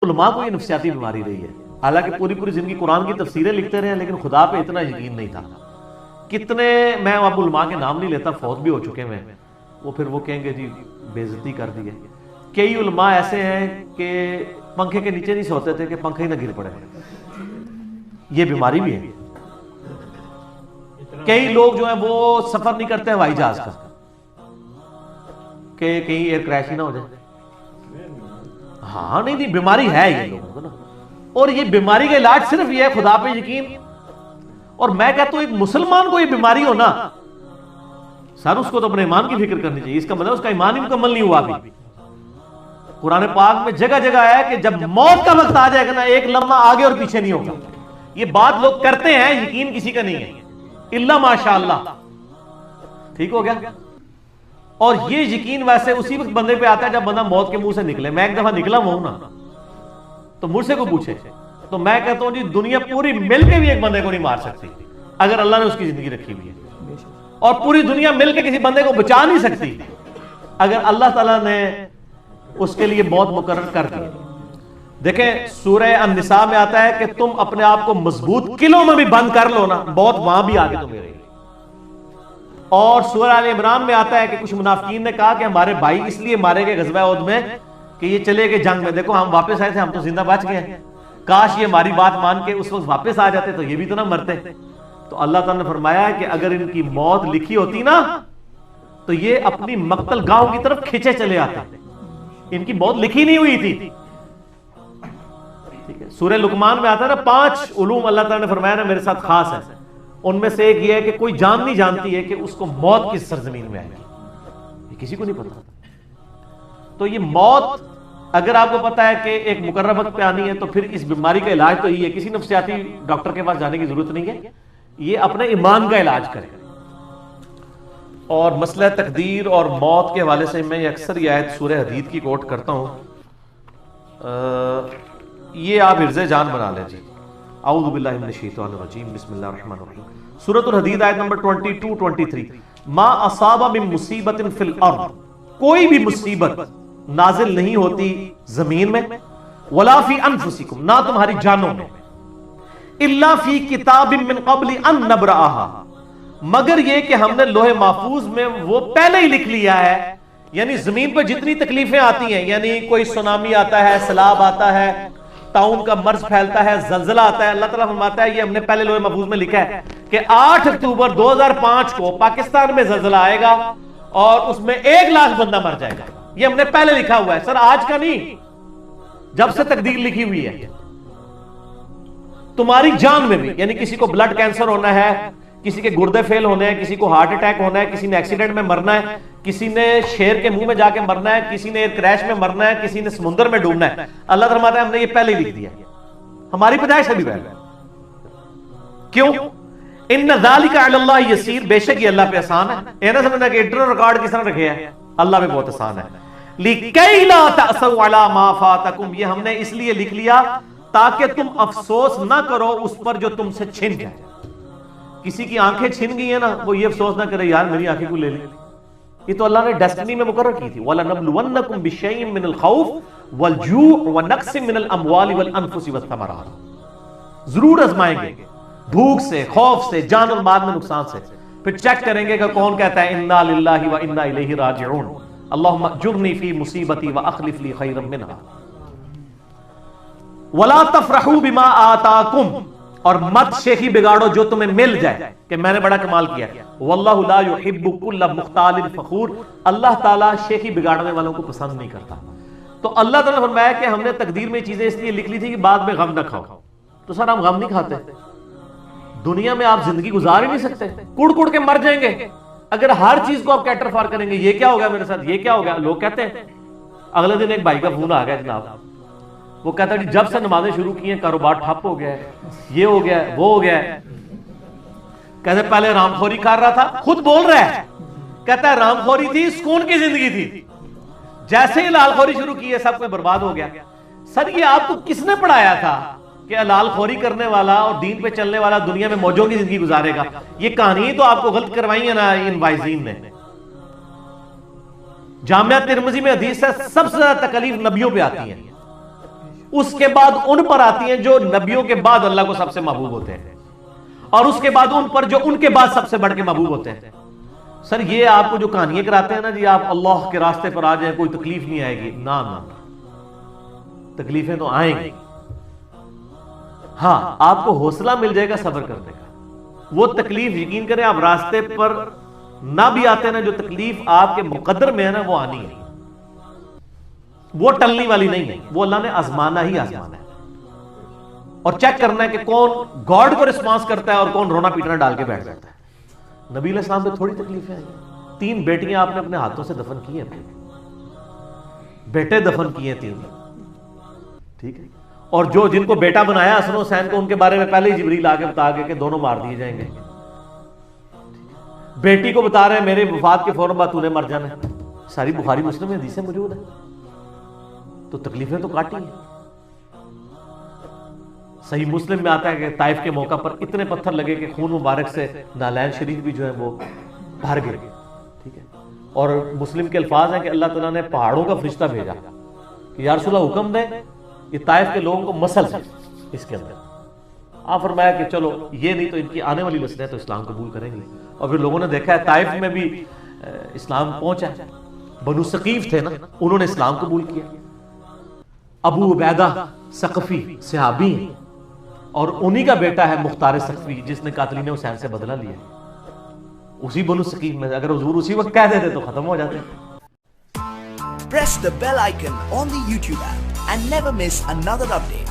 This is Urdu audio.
علماء کو یہ نفسیاتی بیماری رہی ہے، حالانکہ پوری پوری زندگی قرآن کی تفسیریں لکھتے رہے لیکن خدا پہ اتنا یقین نہیں تھا. کتنے، میں اب علماء کے نام نہیں لیتا، فوت بھی ہو چکے ہیں، وہ پھر وہ کہیں گے جی بے عزتی کر دی ہے. کئی علماء ایسے ہیں کہ پنکھے کے نیچے نہیں سوتے تھے کہ پنکھے ہی نہ گر پڑے. یہ بیماری بھی ہے. کئی لوگ جو ہیں وہ سفر نہیں کرتے ہوائی جہاز کا کہ کہیں ایئر کریش ہی نہ ہو جائے. ہاں نہیں بیماری ہے یہ لوگوں کو نا. اور یہ بیماری کا علاج صرف یہ ہے خدا پہ یقین. اور میں کہتا ہوں ایک مسلمان کو یہ بیماری ہو نا سر، اس کو تو اپنے ایمان کی فکر کرنی چاہیے. اس کا مطلب اس کا ایمان ہی مکمل نہیں ہوا ابھی. قرآن پاک میں جگہ جگہ آیا کہ جب موت کا وقت آ جائے گا نا ایک لمحہ آگے اور پیچھے نہیں ہوگا. یہ بات لوگ کرتے ہیں، یقین کسی کا نہیں ہے الا ماشاء اللہ. ٹھیک ہو گیا. اور یہ یقین ویسے اسی وقت بندے پہ آتا ہے جب بندہ موت کے منہ سے نکلے. میں ایک دفعہ نکلا ہوں نا تو مجھ سے کو پوچھے تو میں کہتا ہوں جی دنیا پوری مل کے بھی ایک بندے کو نہیں مار سکتی اگر اللہ نے اس کی زندگی رکھی ہوئی ہے، اور پوری دنیا مل کے کسی بندے کو بچا نہیں سکتی اگر اللہ تعالیٰ نے اس کے لیے موت مقرر کر دی. دیکھیں سورہ النساء میں آتا ہے کہ تم اپنے آپ کو مضبوط قلعوں میں بھی بند کر لو نا، موت وہاں بھی آگے تمہیں رہے گی. اور سورہ آل عمران میں آتا ہے کہ کچھ منافقین نے کہا کہ ہمارے بھائی اس لیے مارے گئے غزوہ احد میں کہ یہ چلے گئے جنگ میں، دیکھو ہم واپس آئے تھے، ہم تو زندہ بچ گئے ہیں، کاش یہ ہماری بات مان کے اس وقت واپس آ جاتے تو یہ بھی تو نہ مرتے. تو اللہ تعالیٰ نے فرمایا کہ اگر ان کی موت لکھی ہوتی نا تو یہ اپنی مقتل گاہوں کی طرف کھینچے چلے آتے. ان کی موت لکھی نہیں ہوئی تھی. ٹھیک ہے. سورہ لقمان میں آتا ہے نا 5 علوم اللہ تعالیٰ نے فرمایا نا میرے ساتھ خاص ہے. ان میں سے ایک یہ ہے کہ کوئی جان نہیں جانتی ہے کہ اس کو موت کس سرزمین میں آئے گی، یہ کسی کو نہیں پتا. تو یہ موت اگر آپ کو پتا ہے کہ ایک مقرر وقت پہ آنی ہے تو پھر اس بیماری کا علاج تو یہ ہے، کسی نفسیاتی ڈاکٹر کے پاس جانے کی ضرورت نہیں ہے، یہ اپنے ایمان کا علاج کرے. اور مسئلہ تقدیر اور موت کے حوالے سے میں اکثر یہ آیت سورہ حدید کی کوٹ کرتا ہوں. یہ آپ حفظ جان بنا لیں جی. اعوذ باللہ من الشیطان الرجیم، بسم اللہ الرحمن الرحیم. سورۃ الحدید آیت نمبر 22-23. ما اصاب من مصیبت فی الارض، کوئی بھی مصیبت نازل نہیں ہوتی زمین میں، ولا فی انفسکم، نہ تمہاری جانوں میں، الا فی کتاب من قبل ان نبرأها، مگر یہ کہ ہم نے لوح محفوظ میں وہ پہلے ہی لکھ لیا ہے. یعنی زمین پر جتنی تکلیفیں آتی ہیں، یعنی کوئی سونامی آتا ہے، سیلاب آتا ہے، طاعون کا مرض پھیلتا ہے، زلزلہ آتا ہے، اللہ تعالیٰ فرماتا ہے یہ ہم نے پہلے لوح محفوظ میں لکھا ہے کہ 8 اکتوبر 2005 کو پاکستان میں زلزلہ آئے گا اور اس میں 1 لاکھ بندہ مر جائے گا. یہ ہم نے پہلے لکھا ہوا ہے سر، آج کا نہیں، جب سے تقدیر لکھی ہوئی ہے. تمہاری جان میں بھی، یعنی کسی کو بلڈ کینسر ہونا ہے، کسی کے گردے فیل ہونے ہیں، کسی کو ہارٹ اٹیک ہونا ہے، کسی نے ایکسیڈنٹ میں مرنا ہے، کسی نے شیر کے منہ میں جا کے مرنا ہے، کسی نے ایئر کریش میں مرنا ہے، کسی نے سمندر میں ڈوبنا ہے. اللہ فرماتا ہے ہم نے یہ پہلے ہی لکھ دیا، ہماری پیدائش ابھی پہلے. کیوں؟ ان ذالک علی اللہ یسیر، بے شک یہ اللہ پہ آسان ہے. یہ نہ سمجھنا کہ انٹرنل ریکارڈ کس طرح رکھے ہیں، اللہ پہ بہت آسان ہے. لِكَيْ لَا تَأْسَوْا عَلَى مَا فَاتَكُمْ، یہ ہم نے اس لیے لکھ لیا تاکہ تم افسوس نہ کرو اس پر جو تم سے چھن جائے. کسی کی آنکھیں چھن گئی ہیں نا، وہ یہ افسوس نہ کرے یار میری آنکھیں کو لے لی. یہ تو اللہ نے ڈیسٹنی میں مقرر کی تھی. وَلَنَبْلُوَنَّكُمْ بِشَيْءٍ مِّنَ الْخَوْفِ وَالْجُوعِ وَنَقْصٍ مِّنَ الْأَمْوَالِ وَالْأَنفُسِ وَالثَّمَرَاتِ، ضرور آزمائیں گے بھوک سے، خوف سے، جان اور مال میں نقصان سے. پھر چیک کریں گے کہ کون کہتا ہے اِنَّا لِلَّهِ وَإِنَّا إِلَيْهِ راجعون، اللہم اجرنی فی مصیبتی واخلف لی خیرا منہا. ولا تفرحوا بما آتاکم، اور مت شیخی بگاڑو جو تمہیں مل جائے کہ میں نے بڑا کمال کیا. واللہ لا یحب کل مختال فخور، اللہ تعالیٰ شیخی بگاڑنے والوں کو پسند نہیں کرتا. تو اللہ تعالیٰ نے فرمایا کہ ہم نے تقدیر میں چیزیں اس لیے لکھ لی تھی کہ بعد میں غم نہ کھاؤ. تو سر ہم غم نہیں کھاتے. دنیا میں آپ زندگی گزار ہی نہیں سکتے، کڑ کڑ کے مر جائیں گے. اگر ہر چیز کو آپ کیٹر فار کریں گے، یہ کیا ہو گیا میرے ساتھ، یہ کیا ہو گیا. لوگ کہتے ہیں، اگلے دن ایک بھائی کا فون آ گیا جناب، وہ کہتا ہے جب سے نمازیں شروع کی ہیں کاروبار ٹھپ ہو گیا ہے، یہ ہو گیا ہے، وہ ہو گیا ہے. کہتے پہلے رام خوری کر رہا تھا، خود بول رہا ہے، کہتا ہے رام خوری تھی، سکون کی زندگی تھی، جیسے ہی لال خوری شروع کی ہے سب کوئی برباد ہو گیا. سر یہ آپ کو کس نے پڑھایا تھا کہ لال خوری کرنے والا اور دین پہ چلنے والا دنیا میں موجوں کی زندگی گزارے گا؟ یہ کہانی تو آپ کو غلط کروائی ہے نا ان وائزین نے. جامعہ ترمذی میں حدیث ہے سب سے زیادہ تکلیف نبیوں پہ آتی ہیں. اس کے بعد ان پر آتی ہیں جو نبیوں کے بعد اللہ کو سب سے محبوب ہوتے ہیں، اور اس کے بعد ان پر جو ان کے بعد سب سے بڑھ کے محبوب ہوتے ہیں۔ سر یہ آپ کو جو کہانیاں کراتے ہیں نا جی آپ اللہ کے راستے پر آ جائیں کوئی تکلیف نہیں آئے گی، نہ تکلیفیں تو آئیں گی، ہاں آپ کو حوصلہ مل جائے گا صبر کرنے کا۔ وہ تکلیف یقین کریں آپ راستے پر نہ بھی آتے نا، جو تکلیف آپ کے مقدر میں ہے نا وہ آنی ہے، وہ ٹلنے والی نہیں ہے، وہ اللہ نے آزمانا ہی آزمانا ہے، اور چیک کرنا ہے کہ کون گاڈ کو رسپانس کرتا ہے اور کون رونا پیٹنا ڈال کے بیٹھ جاتا ہے۔ نبی علیہ السلام پہ تھوڑی تکلیفیں آئی، 3 بیٹیاں آپ نے اپنے ہاتھوں سے دفن کی ہیں، بیٹے دفن کیے 3، ٹھیک ہے، اور جو جن کو بیٹا بنایا حسن حسین کو ان کے بارے میں پہلے ہی جبریل آ کے بتا گئے کہ دونوں مار دیے جائیں گے، بیٹی کو بتا رہے ہیں میرے وفات کے فوراً بعد تو نے مر جانا ہے، ساری بخاری مسلم میں حدیثیں موجود ہیں، تو تکلیفیں تو کاٹی ہیں۔ صحیح مسلم میں آتا ہے کہ طائف کے موقع پر اتنے پتھر لگے کہ خون مبارک سے نالین شریف بھی جو ہے وہ بھر گئے، ٹھیک ہے، اور مسلم کے الفاظ ہیں کہ اللہ تعالیٰ نے پہاڑوں کا فرشتہ بھیجا کہ یا رسول اللہ حکم دیں یہ طائف کے لوگوں کو مسل ہے اس کے اندر۔ آپ فرمایا کہ چلو یہ نہیں تو ان کی آنے والی نسلیں تو اسلام قبول کریں گی، اور پھر لوگوں نے دیکھا ہے طائف میں بھی اسلام پہنچا، بنو ثقیف تھے نا انہوں نے اسلام قبول کیا، ابو عبیدہ ثقفی صحابی ہیں، اور انہی کا بیٹا ہے مختار ثقفی جس نے قاتلین حسین سے بدلہ لیا، اسی بنو ثقیف میں۔ اگر حضور اسی وقت کہہ دیتے تو ختم ہو جاتے۔ Press the bell icon on the YouTube app and never miss another update.